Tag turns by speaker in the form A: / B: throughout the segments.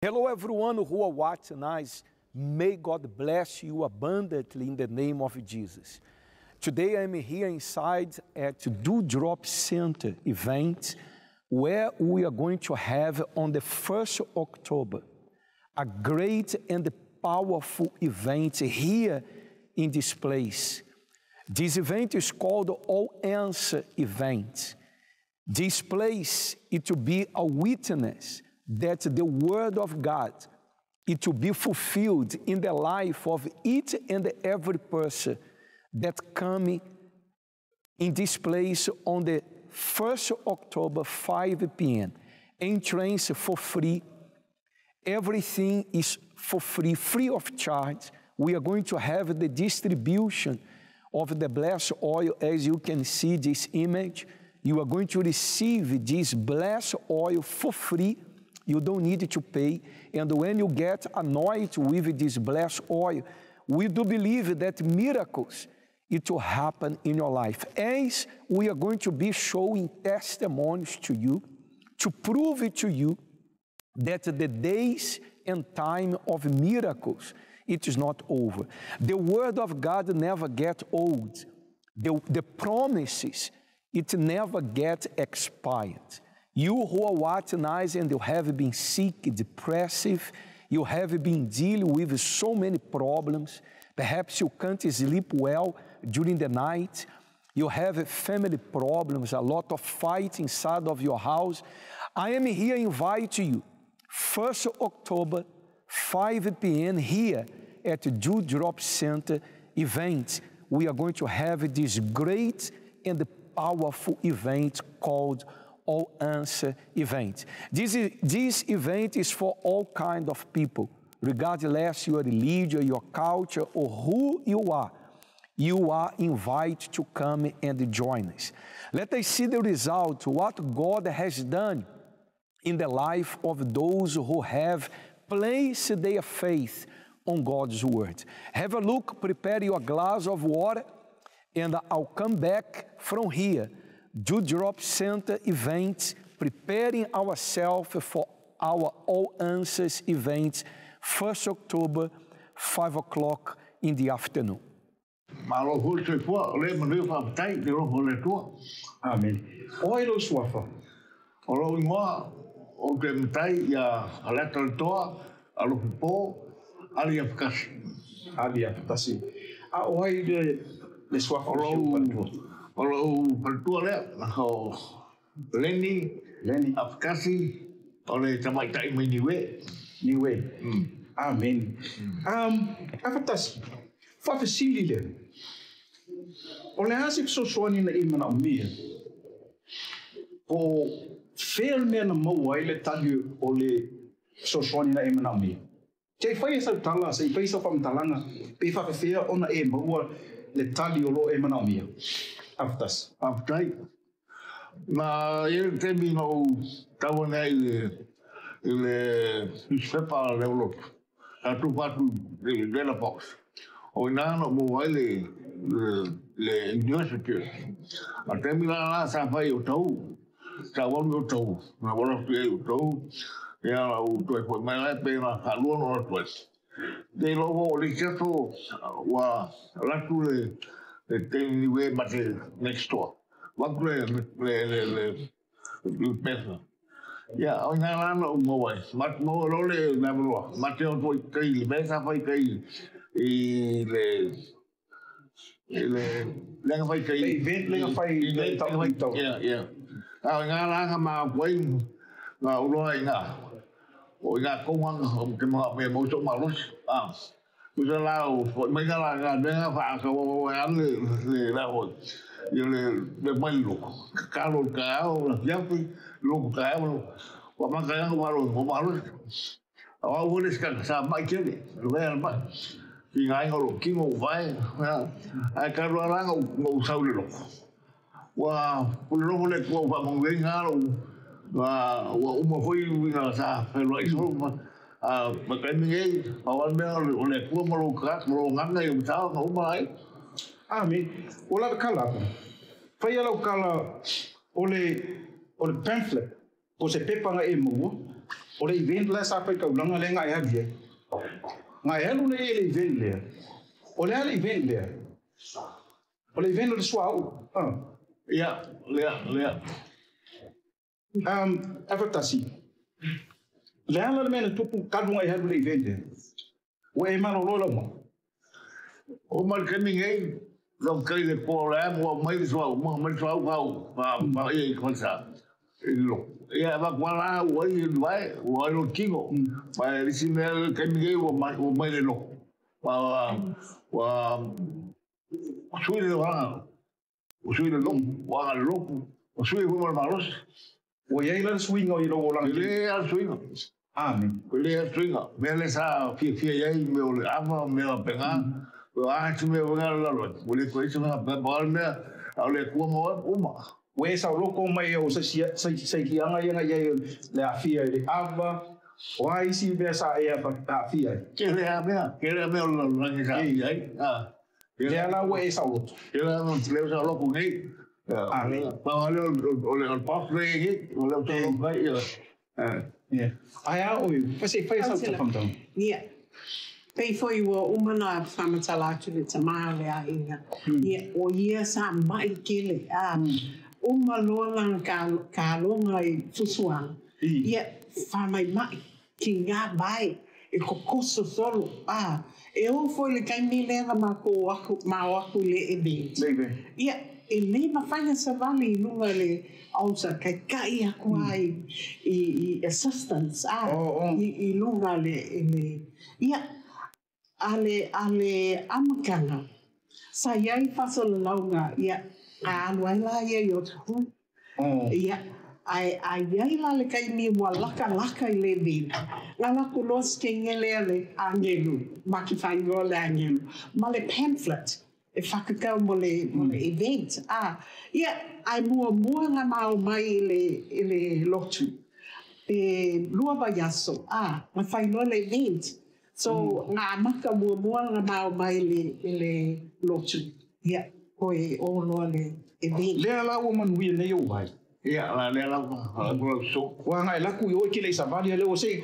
A: Hello everyone who are watching us. May God bless you abundantly in the name of Jesus. Today I'm here inside at Dewdrop Center event where we are going to have on the 1st October a great and powerful event here in this place. This event is called All Answer Event. This place, it will be a witness that the Word of God, it will be fulfilled in the life of each and every person that come in this place on the 1st October, 5 p.m. Entrance for free. Everything is for free, free of charge. We are going to have the distribution of the blessed oil. As you can see this image, you are going to receive this blessed oil for free. You don't need to pay. And when you get anointed with this blessed oil, we do believe that miracles, it will happen in your life. As we are going to be showing testimonies to you, to prove it to you that the days and time of miracles, it is not over. The Word of God never gets old. The promises, it never gets expired. You who are watching us and you have been sick, depressive, you have been dealing with so many problems, perhaps you can't sleep well during the night, you have family problems, a lot of fight inside of your house, I am here inviting you, 1st October, 5 p.m. here at Dewdrop Center event. We are going to have this great and powerful event called All Answer Event. This event is for all kinds of people, regardless your religion, your culture, or who you are. You are invited to come and join us. Let us see the result, what God has done in the life of those who have placed their faith on God's word. Have a look, prepare your glass of water, and I'll come back from here. Dewdrop Center event, preparing ourselves for our All Answers event, 1st October, 5 o'clock in the afternoon.
B: Amen. Oilo swafa.
C: Olo ingoa o te mtai ya aleta toa alo po ali afkasi.
B: Ali afkasi. A oile le swafa
C: Olo pertua le ho Lenny afkasi ole tamai tai mai
B: niwe. Amen. Afatasi. Fa fasili le. Ole hasip so swani na imana mia. O fair me na mo waile tali ole so swani na imana mia. Te fai sa tala sa fai sa fam talanga pe fa fair ona e mo le tali olo imana mia. Aftas.
C: Aftai. Na ele terminou tawana ele sepa le Europa. A tu patu de la box. O nano mo waile le university. A terminar lá sa fai o tau. Sa won o tau. Na wala fi o tau. Ya o to foi mai lá pe na halu no to. De logo le chato wa la tu le niwe mate next door. Wat le pesa. Ya, o na no mo wai. Mat mo lo le na mo. Mate o to kai le pesa fai kai le fai kai
B: le fai tau.
C: Ya. A nga la ma quay nga ulo nga. O nga công an ke ma me mo so ma los. Usa la o me nga la nga nga fa so an le la ho. Yo le mai lo. Ka lo ka o ya pi lo ka o. Wa ma ka nga ma lo. Awa wo le ska sa mai ke le. Lo ya ma. Ki ngai ho ki mo vai. Ai ka lo la ngo sau le lo. Wa lo le ko va mo ve nga lo. Wa uma foi na sa pelo iso ma ka ninguém awan me ole ko mo lo ka mo nganga yo sa no mai.
B: Amen. Ola kala. Fai ala kala ole pamphlet o se pepanga e mo O le event la sa pe ka ulanga le ngai habi. Ngai helu le event le. O le event le. O le event le swau.
C: Ya, le.
B: Avatasi. Le ala le mena tupu kadu ngai helu le event le. O e mano lola mo.
C: O mal kami lo kai le po la mo mai swau pa e konsa. Lo. Ya va kwala o i vai o lo kingo. Pa le sinel kami o mai le lo. Pa sui le wa. O sui le lo, wa lo. O sui o malos.
B: O ia ila swing o i lo lang.
C: Le al swing.
B: Amen.
C: Le al swing. Me le sa fi ia me o ava me o penga. O a tu me o la lo. O le ko isa na ba me au le ku mo uma.
B: We sa loko mai o sa ki anga ia le afia le ava. O ai si be sa ia pa afia.
C: Ke le o lo ni sa ai.
B: Le ala we sa loko.
C: Ke le sa loko nei.
B: Amen.
C: Pa le pas le o le to vai
B: yeah. Ai a o fai sa to from down.
D: Yeah. Pei foi o umana whamatala atu le tamale a inga. Ia o ia sa mai kele. Uma loa lang ka longa i fusuang. Ia whamai mai ki ngā bai e kokoso solo. E o foi le kai mi lewa ma waku le event. Ia e le mawhainga sa vali lunga le ausa kai kai aku ai i assistance. I lunga le ia ale amakanga sa iai fasala launga ia aluai la ia yo tu ia ai iai la le kai mi wa laka i le vin ngala ku los kengele ale angelu maki fango le angelu ma le pamphlet e whakakau mo le event ia ai mua nga mau mai le lotu e lua vayaso ma whainoa le event. So ngā maka mua ngā mau mai le lotu. Ia, koe o loa le event.
B: Lea la o manuia nei o vai.
C: Ia, le la so.
B: Wa ngai laku i oi ki le savali le o se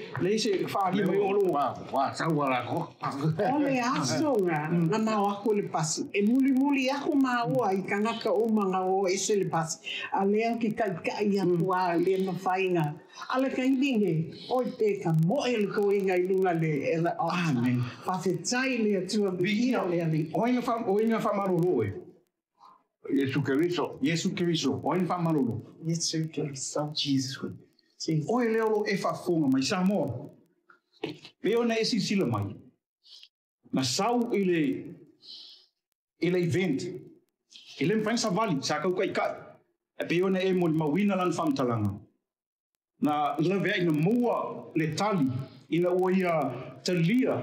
B: whaari mai o lo.
C: Wa sau ala ko.
D: O le aso ngā mau ako le pasi. E muli ako maua i kangaka o manga o ese le pasi. A lea ki kai atua le mawhainga. Ale kai ninge, oi te ka moe le ko inga i lunga le
B: Amen.
D: Pawhetai le atua bihia le ali.
B: Oinga whamarolo e.
C: Yesu Keriso.
B: Oinga whamarolo.
D: Yesu Keriso. Jesus.
B: Oi leo e whafonga mai sa moa. Peo na esi sila mai. Na sau i le event. I le mwhain sa vali, sa kau kai kai. E peo na e mo li mawina lan whamtalanga. Na lawea ina mua le tali ina ua ia talia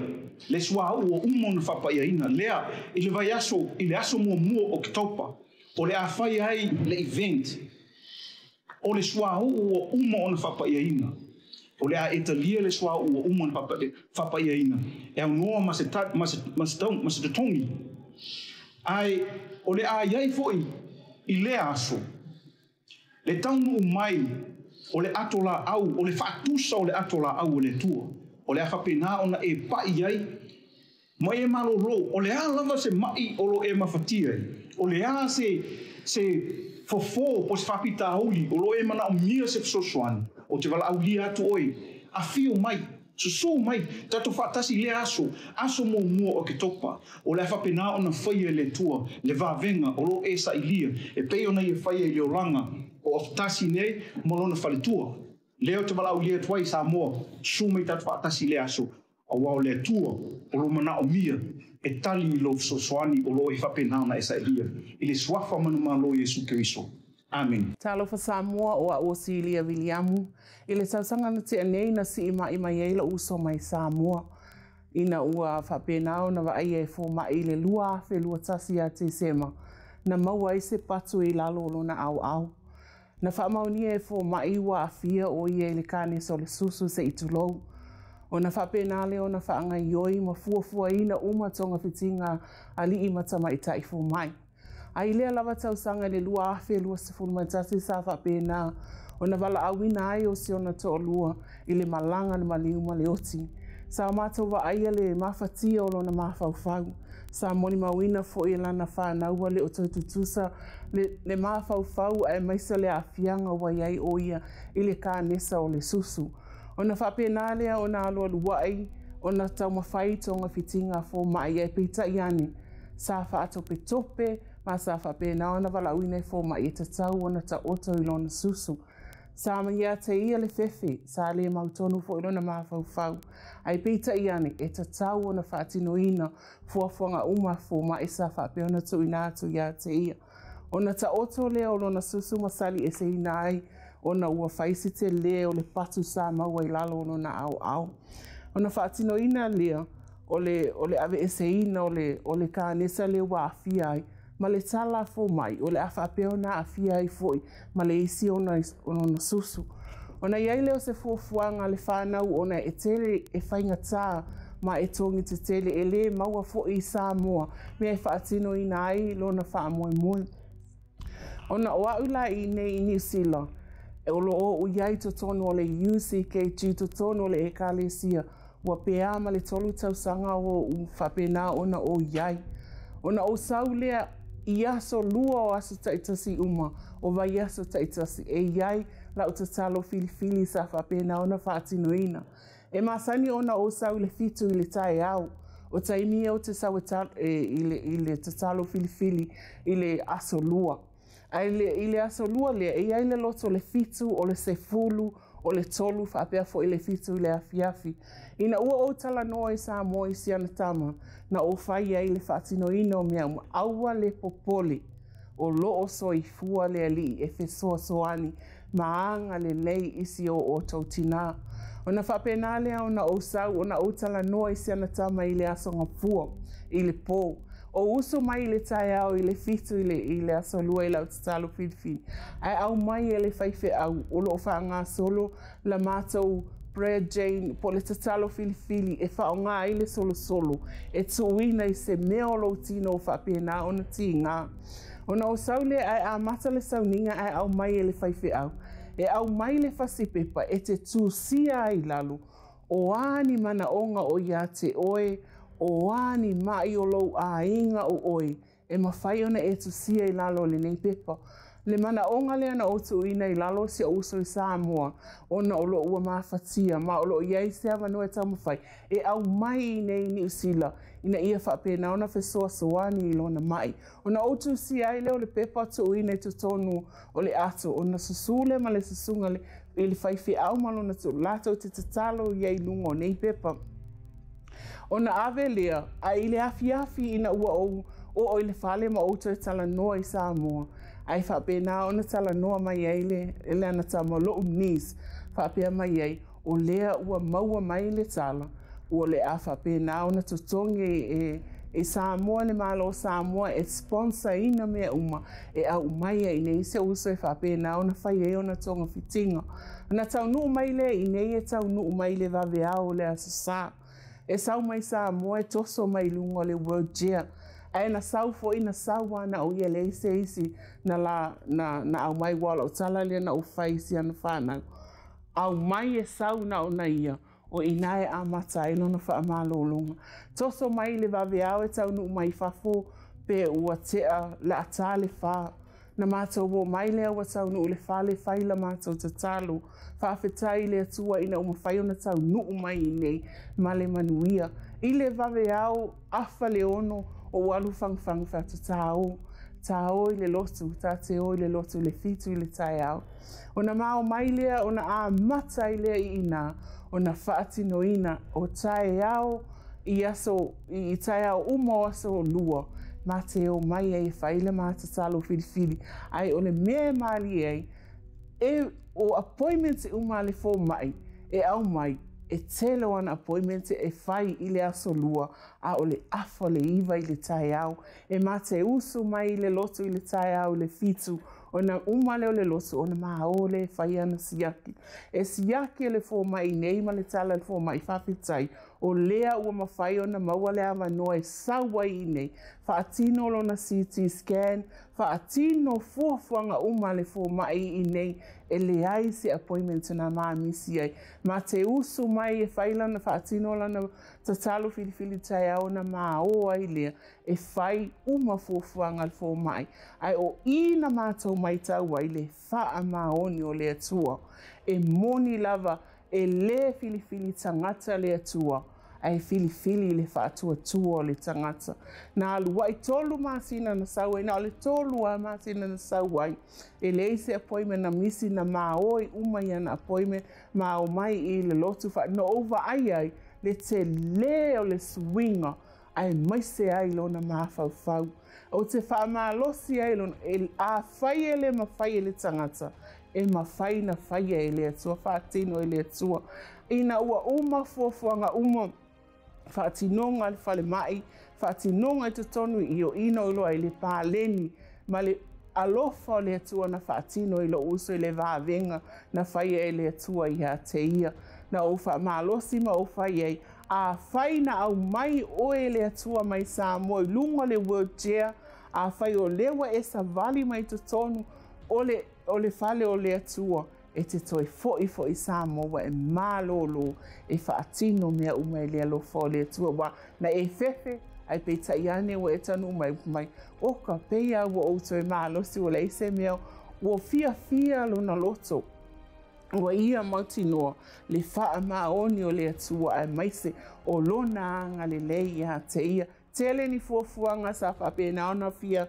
B: le sua ua umon whapaia ina lea i le vai aso i le aso mua o kitopa o le awhai ai le event o le sua ua umon whapaia ina o le a etalia le sua ua umon whapaia ina e au noa ma se tatongi ai o le a iai foi i le aso le taunu umai o le atola au, o le whaatusa o le atola au o le tua. O le awhapena ona e pai ai. Mai e malolo, o le a lava se mai o lo e mawhatia. O le a se fofo po se whapita auli, o lo e mana o mia se fsosoani. O te wala auli atu oi. A fio mai, susu mai, tato whaatasi le aso mo mua o ke topa. O le awhapena ona whaia le tua, le vavenga, o lo e sa ilia. E pei ona i whaia i le oranga. O tasi nei mo lona faletua leo te walau lia tuai sa moa sumei tatu whaatasi le aso a wao le tua o lo mana o mia e tali i lo soani o lo e whapenao na esa elia i le swafa manuma lo Yesu Keriso. Amen.
E: Talofa Samoa o a Osilia Williamu i le sausanga na te anei na si ima yeila uso mai Samoa ina ua whapenao na wa ai e fo mai le lua fe lua tasi a te sema na maua i se patu i lalo lona au. Na whaamaunia e fo mai wa afia o ia i le kane so le susu se itulou. O na whapena leo na whaanga ioi ma fuafua ina tonga whitinga ali i matama i taifu mai. A i lea lava tausanga le lua afe lua se fulmatasi sa whapena Ona wala awina ai o se ona to'olua i le malanga le maliu ma le oti. Sa mātou wa aia le mawhatia o lona mawhauwhau. Sa moni mawina fo i lana whānaua le o taututusa le mawhauwhau e maisa le awhianga wa iai o ia i le kānesa o le susu. Ona whapena lea ona aloa luai, ona tau mawhai tonga fitinga fo mai e peita iane. Sa whaato pe tope, ma sa whapena ona wala uine fo mai e tatau ona ta oto i lona susu. Sa ia te ia le fefe, sa le mautonu fo ilona mawhauwhau. Ai peita iane e tatau ona whaatinoina fuafuanga uma fo ma e sa whape ona tu ina atu ia te ia. Ona ta oto leo lona susu masali e se ina ai, ona ua whaisi te leo le patu sa maua i lalo ono na au au. Ona whaatinoina leo, o le ave e se ina o le kānesa le wa awhia ai, ma le tala fo mai, o le awhapeo na awhia ai foi, ma le isi ona susu. Ona iai leo se fuafuanga le whanau ona e tele e whainga tā, ma e tongi te tele e le maua fo i Samoa, mea e whaatino ina ai lona wha moe moe. Ona o au la i nei i New Zealand, e olo o iai to tono o le UCKG to tono o le ekalesia, ua pea ma le tolu tausanga o whapena ona o iai. Ona o sau lea i aso lua o aso taitasi uma, o vai aso taitasi e iai la o tatalo filifili sa whapena ona whaatinoina. E masani ona o sau le fitu i le tae au, o taimia o te sau i le tatalo filifili i le aso lua. I le aso lua lea, e iai le loto le fitu o le sefulu, o le tolu whapea fo i le fitu i le afiafi. Ina ua o tala noa i sa moa i siana tama, na o whai ai le whaatino ino mea aua le popole, o loo so i fua le ali e fesoa soani, maanga le lei isi o tautina. Ona whapena lea ona o sau, ona o tala noa i siana tama i le asonga fua, i le pō. O uso mai le tae au i le fitu i le aso lua i lau tatalo whiwhi. Ai au mai e le whaife au, o loo whaanga solo, la mātou Prayer Jane, po le tatalo whiwhi e whao ngā i le solo solo, e tuina i se meolo tino o whapena ona ti ngā. Ona o saule ai a mata le sauninga ai au mai e le whaife au. E au mai le whasipepa e te tūsia ai lalu, o ani mana onga o ia te oe, o ani mai o lou a inga o oi, e mawhai ona e tu sia i lalo le nei pepa. Le mana onga lea na otu ina i lalo si uso i Samoa, ona o lo ua mawhatia, ma o lo iei se awa no e tau mawhai, e au mai i nei New Zealand, ina ia whapena ona fesoa soani i lona mai. Ona otu si ai leo le pepa tu ina i tu tonu o le ato, ona susule ma le susunga le i le whaifi au malona tu lato te tatalo iei lungo nei pepa. Ona ave lea, a i le afi ina ua o i le whale ma outo e tala noa i Samoa. Ai whapena ona tala noa mai ai le ana tamo lo nis, whapea mai ai, o lea ua maua mai le tala, ua le a whapena ona tutongi e Samoa le malo Samoa e sponsor ina mea uma, e au mai ai nei se uso e whapena ona whai e ona tonga fitinga. Ona tau nuu mai le i nei e tau nuu mai le vave au le asasa. E sau mai Samoa e toso mai lunga le World Year. Ai na sau fo ina sau ana o ia le isi na au mai wala o tala le na ufai si ana whanau. Au mai e sau na o na ia o inae a mata ilo na wha amalolonga. Toso mai le vave au e tau nuu mai fafo pe ua tea la atale wha. Na mātou wo mai lea ua tau nuu le whale whai la mātou te talo. Whawhetai le atua ina umawhai o na tau nuu mai nei ma le manuia. I le vave au awha le ono o walu whangwhang whatu tāo. Tāo i le lotu, tā te o i le lotu, le fitu i le tai au. O na mao mai lea, o na a mata i lea i ina, o na whaatino ina, o tai au i aso, i tai au umo aso lua. Ma te o mai ei whaile ma te talo whirifiri. Ai o le mea mali ei, e o appointment e umale fo mai, e au mai, e telo ana appointment e whai i le aso lua, a o le afo le iwa i le tai au, e ma te usu mai i le lotu i le tai au, le fitu, o na umale o le lotu, o na maa o le whai ana siaki. E siaki le fo mai nei ma le tala le fo mai whawhitai, o lea ua mawhai o na maua le ama noa e sawa i nei, whaatino lo na CT scan, whaatino fuafuanga uma le fo mai I nei e le ai se appointment na mamisi ai. Ma te usu mai e whailana whaatino lana tatalo filifili tai au na mao ai lea e whai uma fuafuanga le fo mai. Ai o ina mātou mai tau ai le wha maoni o le atua. E moni lava e le filifili tangata le atua. Ai filifili le whaatuatua o le tangata. Nā alua I tolu māsina na sauai, nā le tolu a māsina na sauai. E le ise appointment na misi na maoi umai ana appointment ma o mai I le lotu wha no over ai le te le o le swinga ai maise ai lona mawhauwhau. O te whaamalosi ai lona e a whai e le mawhai e le tangata. E mawhai na whai e le atua, whaatino e le atua. Ina ua uma fuafuanga uma whaatinonga le whale mai, whaatinonga I te tonu I o ino ilo ai le pāleni, ma le alofa o le atua na whaatino ilo uso I le vāvenga na whai e le atua I a te ia. Na o whaamalosi ma o whai ei, a whai na au mai o e le atua mai sa moi lunga le World Chair, a whai o lewa e sa vali mai te tonu o le whale o le atua. E te toi foi sa moa e malolo e whaatino mea umai le alofa o le atua wa na e fefe ai pe taiane o e tanu mai oka peia ua outo e malosi o le ise mea o fia lona loto ua ia mautinoa le wha maoni o le atua ai maise o lona anga le leia te ia tele ni fuafuanga sa whapena ona fia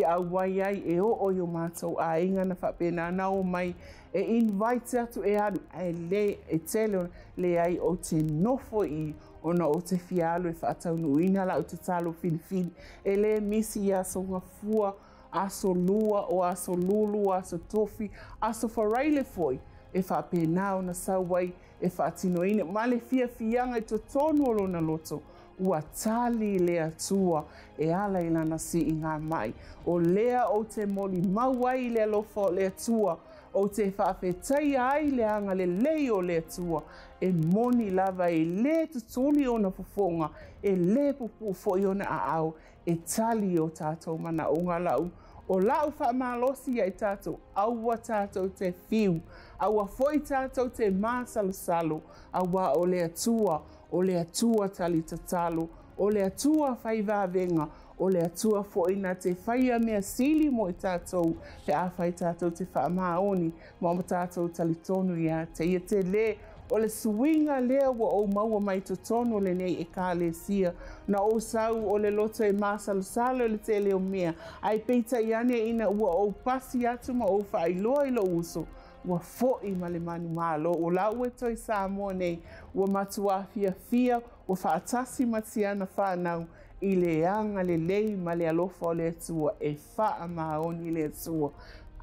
E: auai ai e o yo mātou a inga na whapena na o mai e invite atu e aru e le e tele le ai o te nofo I ona o te fialo e whaataunu ina la o te talo filifili e le misi aso ngafua aso lua o aso lulu aso tofi aso wharaile foi e whapena o na sauai e whaatino ina ma le fianga I to tonu o lona loto ua tali le atua e ala I lana si I ngā mai. O lea o te moli mauai le alofa o le atua, o te whawhetai ai le anga le lei o le atua, e moni lava e le tutuli o na fufonga, e le pupu fo I ona a au, e tali o tātou mana o ngā lau. O lau whaamalosi ai tātou, aua tātou te whiu, aua foi tātou te māsalo, aua o le atua, o le atua tali tatalo, o le atua whai vāvenga, o le atua foina te whaia mea sili mo I tātou, te awhai tātou te whaamaoni, mo tātou tali tonu ia, te ia te le, o le suinga lea wa o maua mai to tono le nei e ka le sia, na o sau o le loto e masalo le te leo mea, ai peita iane ina ua o pasi atu ma o whailoa I lo uso, ua fo'i ma le manu malo, o lau e toi Samoa nei, ua matua fia, ua whaatasi matiana whanau, I le anga le lei ma le alofa o le atua, e wha maoni le atua.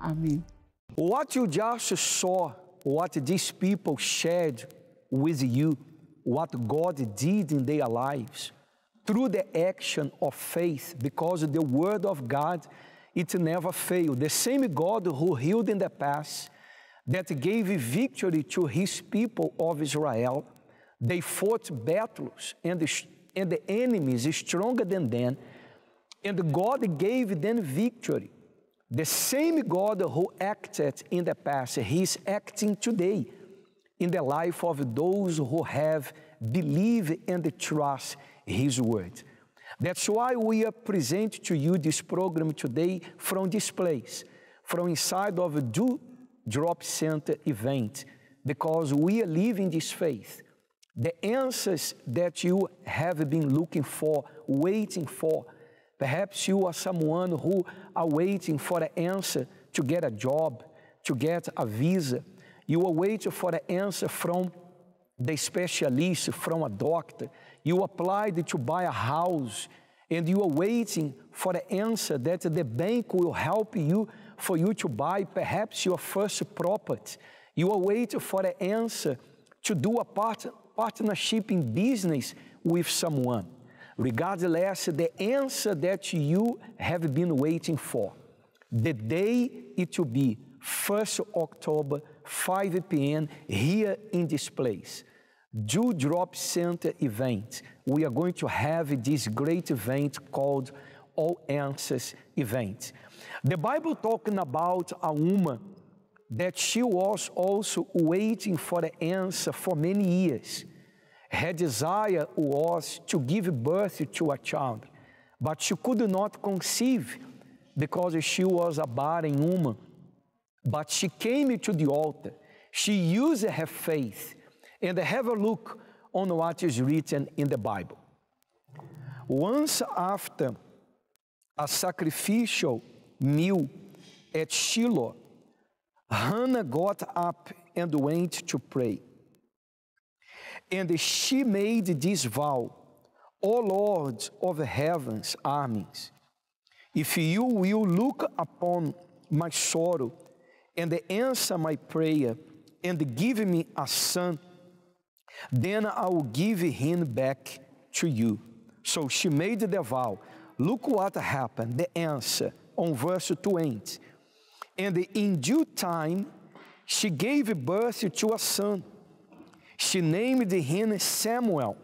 E: Amen.
A: What you just saw, what these people shared with you, what God did in their lives, through the action of faith, because the word of God, it never failed. The same God who healed in the past, that gave victory to his people of Israel, they fought battles, and the enemies stronger than them, and God gave them victory. The same God who acted in the past, He is acting today in the life of those who have believed and trust His word. That's why we are presenting to you this program today from this place, from inside of a Drop Center event, because we are living this faith. The answers that you have been looking for, waiting for, perhaps you are someone who are waiting for the answer to get a job, to get a visa. You are waiting for the answer from the specialist, from a doctor. You applied to buy a house, and you are waiting for the answer that the bank will help you for you to buy perhaps your first property. You are waiting for the answer to do a partnership in business with someone. Regardless, the answer that you have been waiting for, the day it will be 1st October, 5 p.m. here in this place. Drop Center event. We are going to have this great event called All Answers event. The Bible talking about a woman that she was also waiting for the answer for many years. Her desire was to give birth to a child, but she could not conceive because she was a barren woman. But she came to the altar. She used her faith. And have a look on what is written in the Bible. Once after a sacrificial meal at Shiloh, Hannah got up and went to pray. And she made this vow, O Lord of heaven's armies, if you will look upon my sorrow and answer my prayer and give me a son, then I will give him back to you. So she made the vow. Look what happened, the answer on verse 20. And in due time, she gave birth to a son. She named him Samuel,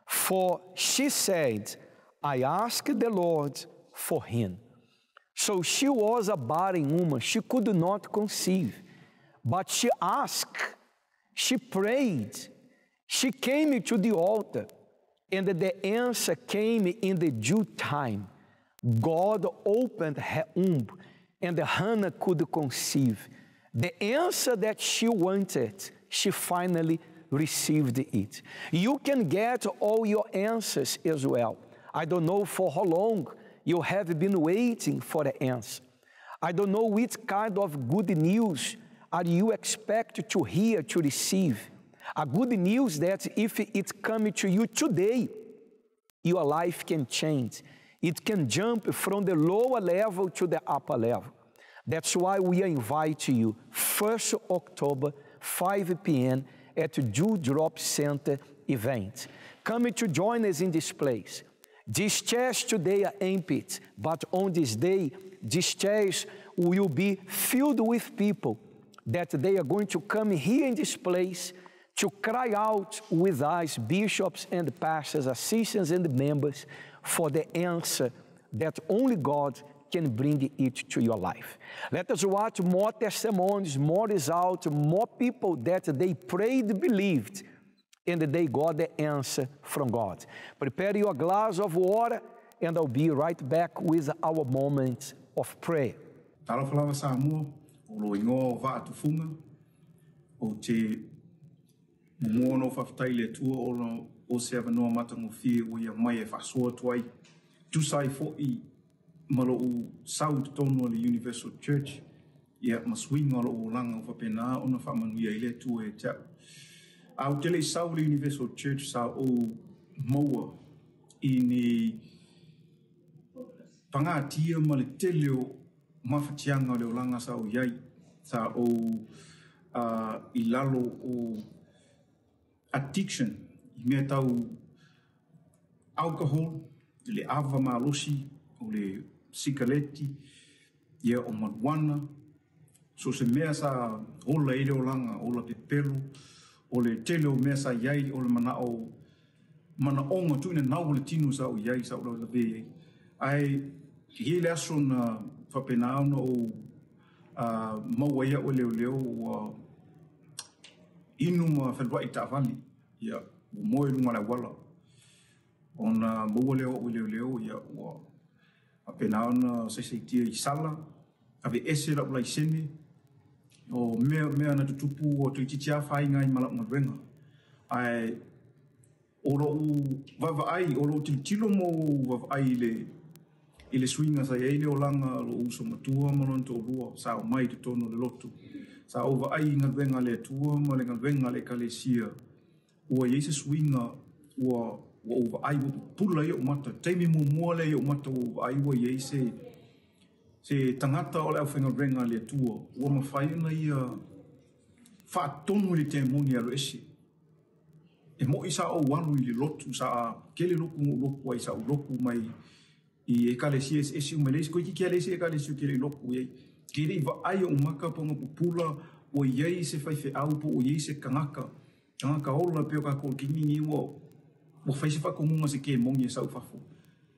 A: for she said, I asked the Lord for him. So she was a barren woman. She could not conceive. But she asked, she prayed, she came to the altar, and the answer came in the due time. God opened her womb, and Hannah could conceive. The answer that she wanted, she finally received it. You can get all your answers as well. I don't know for how long you have been waiting for the answer. I don't know which kind of good news are you expect to hear, to receive. A good news that if it comes to you today, your life can change. It can jump from the lower level to the upper level. That's why we invite you, 1st October, 5 p.m. at Dew Drop Center event. Come to join us in this place. These chairs today are empty, but on this day, these chairs will be filled with people that they are going to come here in this place to cry out with us, bishops and pastors, assistants and members, for the answer that only God can bring it to your life. Let us watch more testimonies, more results, more people that they prayed, believed, and they got the answer from God. Prepare your glass of water, and I'll be right back with our moment of prayer.
B: Mono whaftaile tua ono o se avanoa matango whia o ia mai e whasoa tuai. Tusai fo'i malo o South Tono le Universal Church. Ia maswinga o langa o whapena ona whamanuia ile tua e tau. Au tele South Universal Church sa o maua I ni pangatia ma le tele o mawhatianga le o langa sa o iai. Sa o I lalo o addiction, I mea tau alcohol, le ava malosi, o le sikaleti, ia o marijuana, so se mea sa ola ere o langa, ola pepelu, o le tele o mea sa iai, o le mana onga tuina nau le tinu sa o iai, sa o la vei. Ai, hie le aso na whapena ana o mauaia o leo o inu ma whenua I tāwhani, ia o moe runga la wala. O na maua leo o leo, ia o apena ana seitia I sala, ave ese la ulai sene, o mea na tutupu o tui titia whainga I malak ngā. Ai, o lo vavaai, o lo tilo mo vavaai I le swinga sa iei leo langa lo uso matua malonto o rua, sa o mai te tono le lotu. Sa o vaai ngā venga le tua, ma le ngā venga le kalesia. Ua iei swinga, ua o vaai o pula I o mata, teimi mua le I o mata o vaai ua iei se tangata o le au whenga venga le tua. Ua mawhaina ia whaatonu le temoni alo ese. E mo I sa o walu I le lotu, sa kele loku ai sa o loku mai I e kalesia ese umelesi, koe ki kia lesi e kalesia kele loku iei. Kere I vaai o maka ponga pupula o iei se whaife aupo o iei se kangaka. Kangaka ola peo ka kol kingi ua o whaise whakongunga se ke mongi e sau whafo.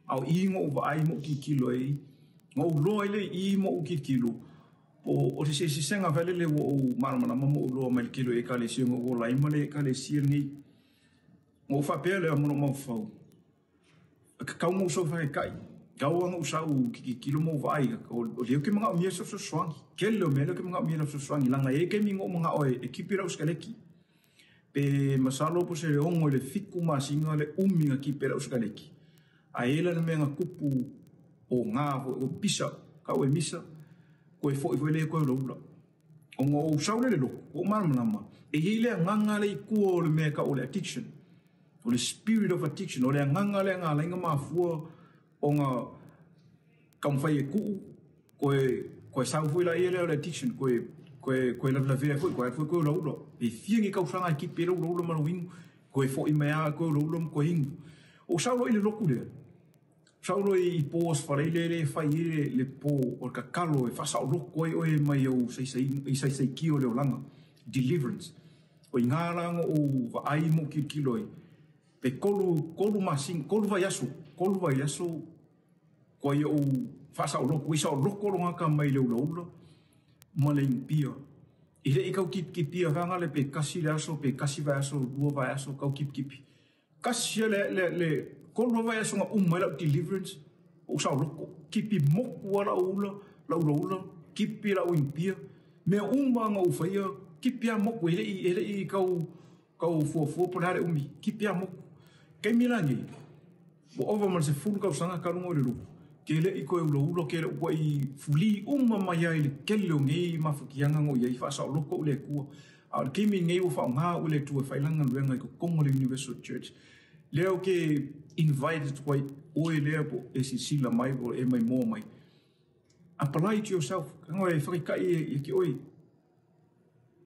B: au I ngō vai mo ki kilo e ngō loa le I mo ki kilo o se senga vele le o mana mo loa mai kilo e ka le si ngō lai male ka le si ngi ngō fa pele a mo fau ka ngō so vai kai kau ngō sa u ki kilo mo vai o le ke mga mia so swangi kelo me le ke mga mia so swangi langa e ke mi ngō mga o e kipira uskaleki pe masalo po se ongo le fiku masinga le uminga kipira uskaleki a ela na menga kupu o ngā o pisa kau e misa ko e foi le ko lo o ngo saule le lo o mana e ile nganga le ku o le me ka o le addiction o le spirit of addiction o le nganga le nga lenga mafua o nga kam fai ku ko sa foi la ile o le addiction ko la vea ko lo e fiengi ka usanga ki pero lo maluing ko e foi mea ko lo ko hingu o saulo ile loku le saulo I pos fare le fai le po o kakalo e fasa o loko o e mai o sei ki o le olanga deliverance o ingaranga o vai mo ki kiloi pe kolu masing kolu vai aso ko e o fasa o loko isa o loko longa ka mai le ulo male pia ile I kau ki pia vanga le pe kasi le aso pe kasi vai aso lua vai aso kau ki kasi le kolo vai aso nga umela deliverance o sa loko kipi moku ala ula kipi la uimpia me nga u faia kipi a moku ele I kau fo ponare umi kipi a moku ke milangi bo over man se fulu kau sanga karungo le lu ke le I ko ula ke le ko I fuli mai ai le kelo ngi mafukianga ngo ia I fa sa loko le ku al kimi ngi u fa nga u le tu fa ilanga luenga ko Kongo le Universal Church leo ke invited quite oe lea po e si sila mai po e mai mō mai. Apply to yourself. Kango e whakikai e ki oe.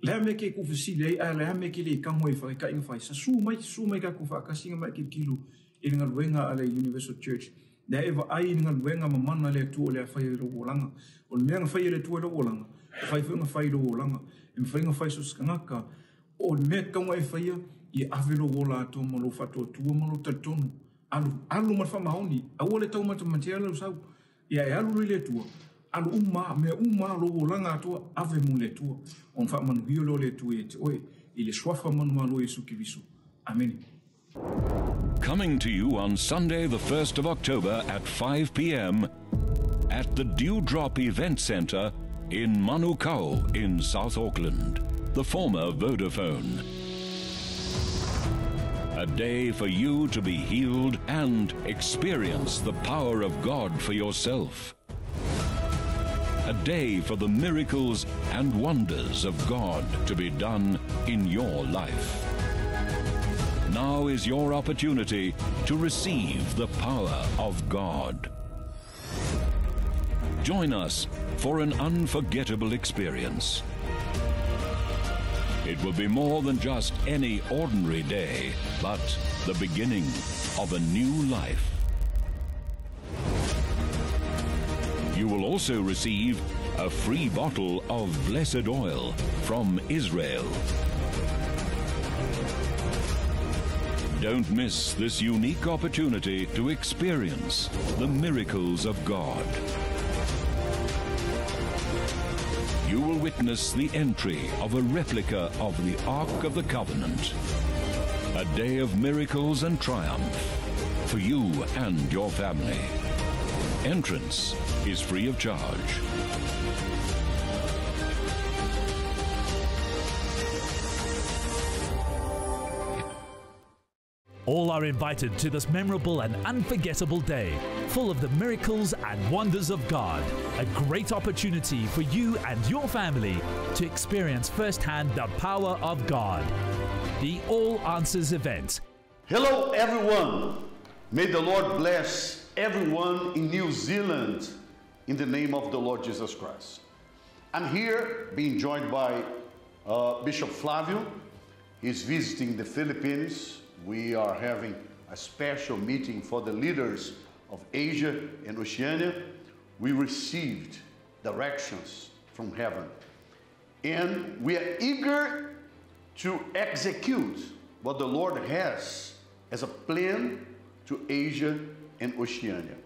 B: Lea me ke kufisi lei, lea me ke le kango e whakikai ngā whai. Sa su mai ka kufakasinga mai ki kilo e ngā luenga a le Universal Church. Lea e wa ai ngā luenga mamana lea tu o lea whai rogo langa. O le mea ngā whai le tu o rogo langa. Whai whai rogo langa. E mwhai ngā whai sos kangaka. O le mea kango e whaia I avelo wola to malo fato tua malo tatonu alu mar fa mahoni awole tau mata material sau ia e alu le tua alu uma lo langa to ave mu le tua on fa man violo le tua e oi ile swafa man malo Yesu Kristo amen.
F: Coming to you on Sunday the 1st of October at 5 p.m. at the Dewdrop Event Centre in Manukau in South Auckland, the former Vodafone. A day for you to be healed and experience the power of God for yourself. A day for the miracles and wonders of God to be done in your life. Now is your opportunity to receive the power of God. Join us for an unforgettable experience. It will be more than just any ordinary day, but the beginning of a new life. You will also receive a free bottle of blessed oil from Israel. Don't miss this unique opportunity to experience the miracles of God. You will witness the entry of a replica of the Ark of the Covenant. A day of miracles and triumph for you and your family. Entrance is free of charge.
G: All are invited to this memorable and unforgettable day, full of the miracles and wonders of God. A great opportunity for you and your family to experience firsthand the power of God. The All Answers event.
H: Hello everyone. May the Lord bless everyone in New Zealand in the name of the Lord Jesus Christ. I'm here being joined by Bishop Flavio. He's visiting the Philippines. We are having a special meeting for the leaders of Asia and Oceania. We received directions from heaven. And we are eager to execute what the Lord has as a plan to Asia and Oceania.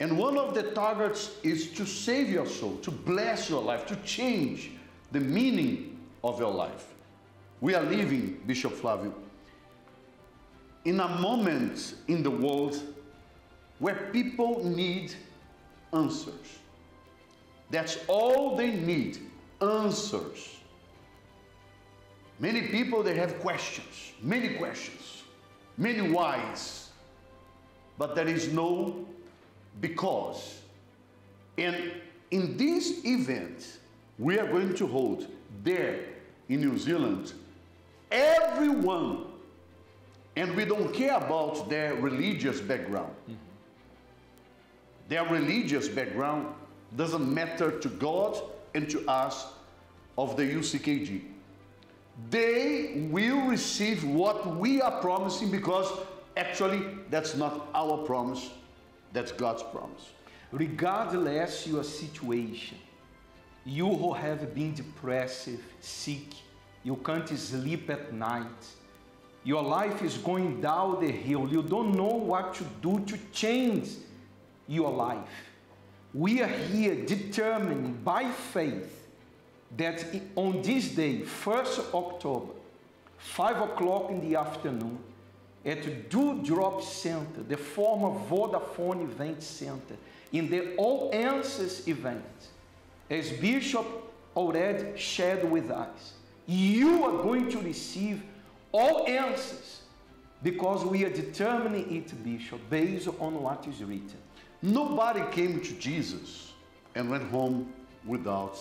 H: And one of the targets is to save your soul, to bless your life, to change the meaning of your life. We are living, Bishop Flavio, in a moment in the world where people need answers. That's all they need, answers. Many people, they have questions, many whys, but there is no because. And in this event, we are going to hold there in New Zealand, everyone, and we don't care about their religious background. Their religious background doesn't matter to God and to us of the UCKG. They will receive what we are promising, because actually that's not our promise, that's God's promise.
A: Regardless your situation, you who have been depressed, sick, you can't sleep at night, your life is going down the hill, you don't know what to do to change your life. We are here determined by faith that on this day, 1st October, 5 o'clock in the afternoon, at Dewdrop Center, the former Vodafone Event Center, in the All Answers event, as Bishop already shared with us, you are going to receive all answers, because we are determining it, Bishop, based on what is written.
H: Nobody came to Jesus and went home without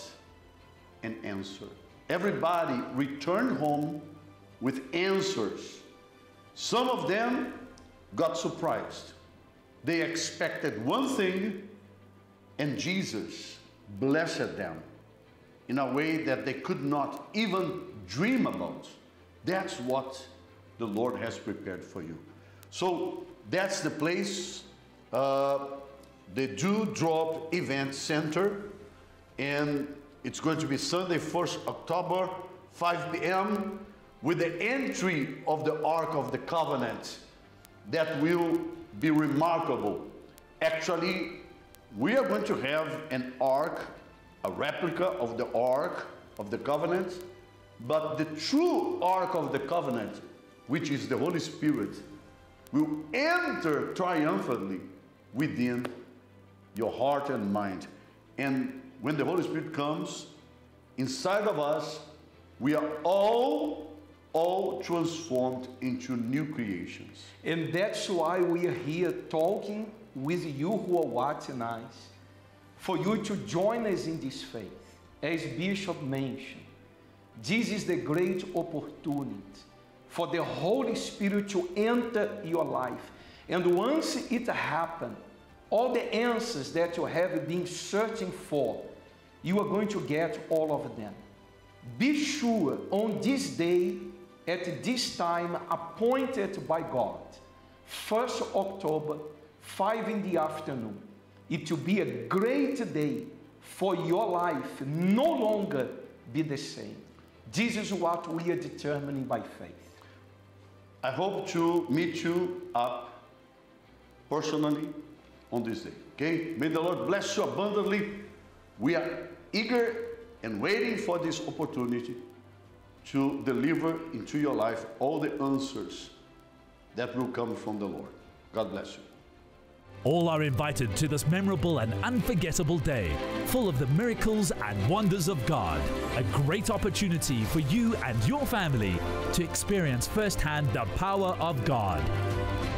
H: an answer. Everybody returned home with answers. Some of them got surprised. They expected one thing, and Jesus blessed them in a way that they could not even dream about. That's what the Lord has prepared for you. So that's the place, the Dewdrop Event Center, and it's going to be Sunday, 1st October, 5 p.m., with the entry of the Ark of the Covenant. That will be remarkable. Actually, we are going to have an ark, a replica of the Ark of the Covenant, but the true Ark of the Covenant, which is the Holy Spirit, will enter triumphantly within your heart and mind. And when the Holy Spirit comes inside of us, we are all transformed into new creations.
A: And that's why we are here talking with you who are watching us, for you to join us in this faith. As Bishop mentioned, this is the great opportunity for the Holy Spirit to enter your life. And once it happens, all the answers that you have been searching for, you are going to get all of them. Be sure on this day, at this time appointed by God, 1st October, 5 in the afternoon, it will be a great day for your life no longer be the same. This is what we are determining by faith.
H: I hope to meet you up personally on this day, okay? May the Lord bless you abundantly. We are eager and waiting for this opportunity to deliver into your life all the answers that will come from the Lord. God bless you.
G: All are invited to this memorable and unforgettable day, full of the miracles and wonders of God. A great opportunity for you and your family to experience firsthand the power of God.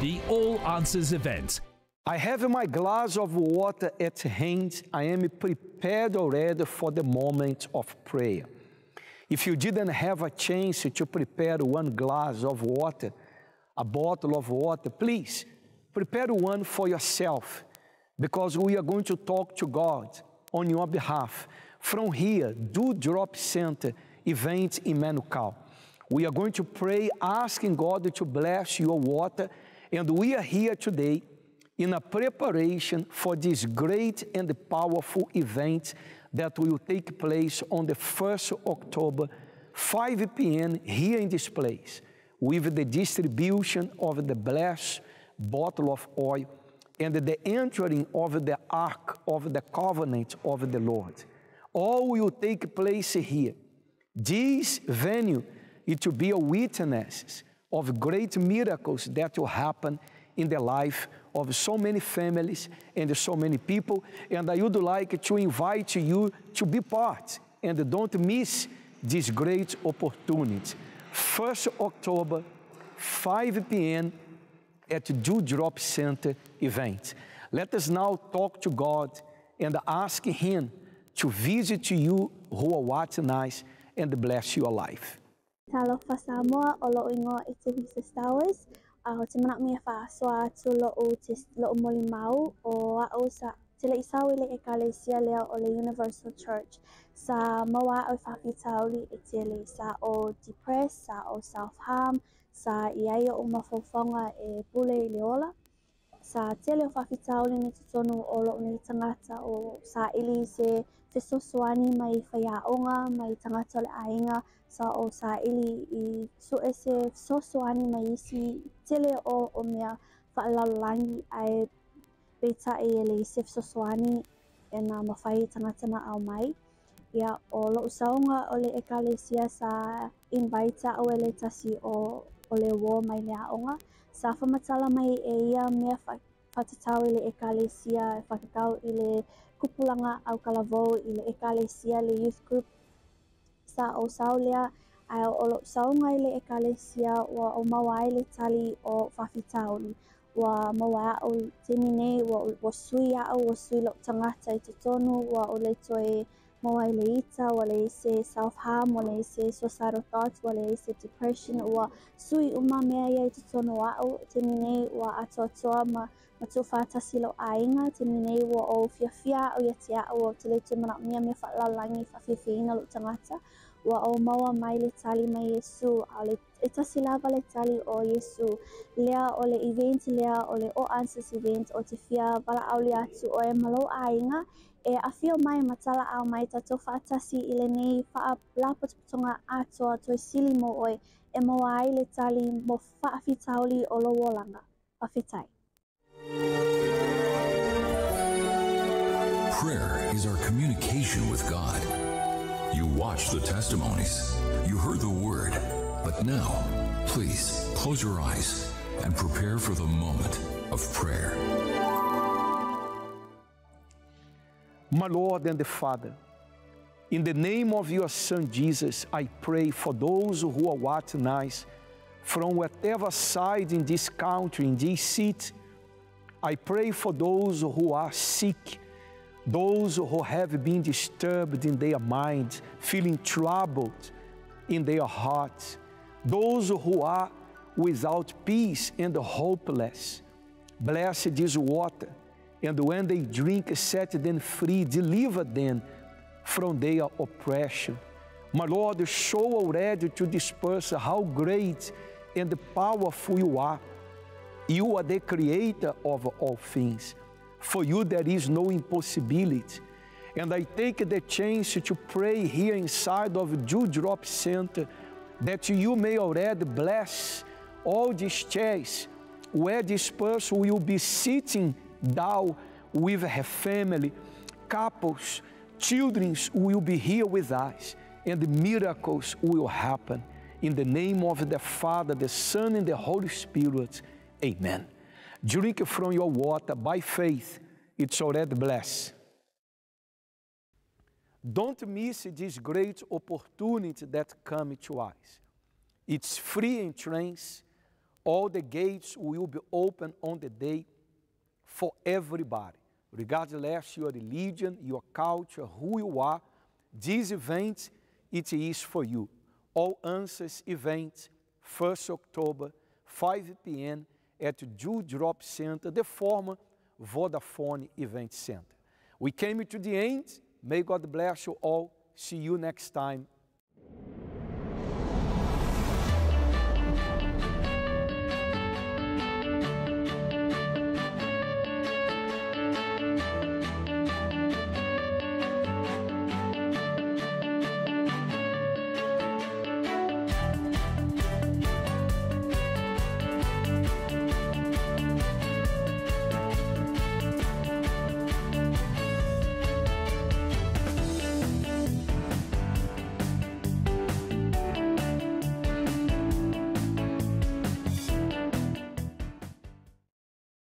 G: The All Answers event.
A: I have my glass of water at hand. I am prepared already for the moment of prayer. If you didn't have a chance to prepare one glass of water, a bottle of water, please prepare one for yourself, because we are going to talk to God on your behalf from here, Dewdrop Center event in Manukau. We are going to pray asking God to bless your water, and we are here today in a preparation for this great and powerful event that will take place on the 1st October, 5 p.m. here in this place, with the distribution of the blessed bottle of oil and the entering of the ark of the covenant of the Lord. All will take place here. This venue, it will be a witness of great miracles that will happen in the life of so many families and so many people. And I would like to invite you to be part and don't miss this great opportunity. 1st October, 5 p.m. at Dewdrop Center event. Let us now talk to God and ask Him to visit you who are watching us and bless your life.
I: Talo fasamo olo ingo itivis towers. Te manak mi fa soa tu lo molimau o au sa tele isawi le ekalesia le o le Universal Church sa mawa o fa fitauli etele sa o depressed sa o self harm sa iaio o mafofonga e pule leola sa tele o fa fitauli ni tonu o lo ni tangata o sa ili se fesosuani mai fayaonga mai tangata le ainga sa o sa ili I so ese sosuani mai si tele o mea faalalangi ai beta ele se sosuani e na mawhai tangata na au mai ia o lo usaunga o le ekalesia sa invite o ele tasi o le wo mai le aonga sa whamatala mai e ia mea whatatau le ekalesia whakakau I le kupulanga au kalavou I le ekalesia le youth group sa o saulea ai o lo saunga I le ekalesia wa o mawai le tali o whawhitauli wa mawa o temine wa sui au wa sui lo tangata I te tonu wa o le toe mawai le ita wa le se self-harm wa le se suicidal thoughts wa le se depression wa sui uma mea ia I te tonu au temine wa atoatoa ma tuwhatasi lo ainga temine wa o fiafia o iatia o te le te mana mea mea whaalalangi whawhiwhina lo tangata wa o maua mai le tali mai Yesu a le etasi lava le tali o Yesu lea o le event lea o le o answers event o te fia wala au le atu o e malo ainga e afio mai matala au mai tato whaatasi I le nei wha lapatonga atoa toi sili mo oe e moa ai le tali mo whaafitauli o lo wolanga. Whawhitai.
J: Prayer is our communication with God. You watched the testimonies, you heard the word, but now, please close your eyes and prepare for the moment of prayer.
A: My Lord and the Father, in the name of your Son Jesus, I pray for those who are watching us from whatever side in this country, in this city. I pray for those who are sick, those who have been disturbed in their minds, feeling troubled in their hearts, those who are without peace and hopeless. Bless this water, and when they drink, set them free, deliver them from their oppression. My Lord, show already to this person how great and powerful you are. You are the creator of all things. For you there is no impossibility. And I take the chance to pray here inside of Dewdrop Center that you may already bless all these chairs where this person will be sitting down with her family, couples, children will be here with us, and miracles will happen. In the name of the Father, the Son, and the Holy Spirit, amen. Drink from your water by faith. It's already blessed. Don't miss this great opportunity that comes to us. It's free entrance. All the gates will be open on the day for everybody. Regardless your religion, your culture, who you are, this event, it is for you. All Answers event, 1st October, 5 p.m. at Dewdrop Center, the former Vodafone Event Center. We came to the end. May God bless you all. See you next time.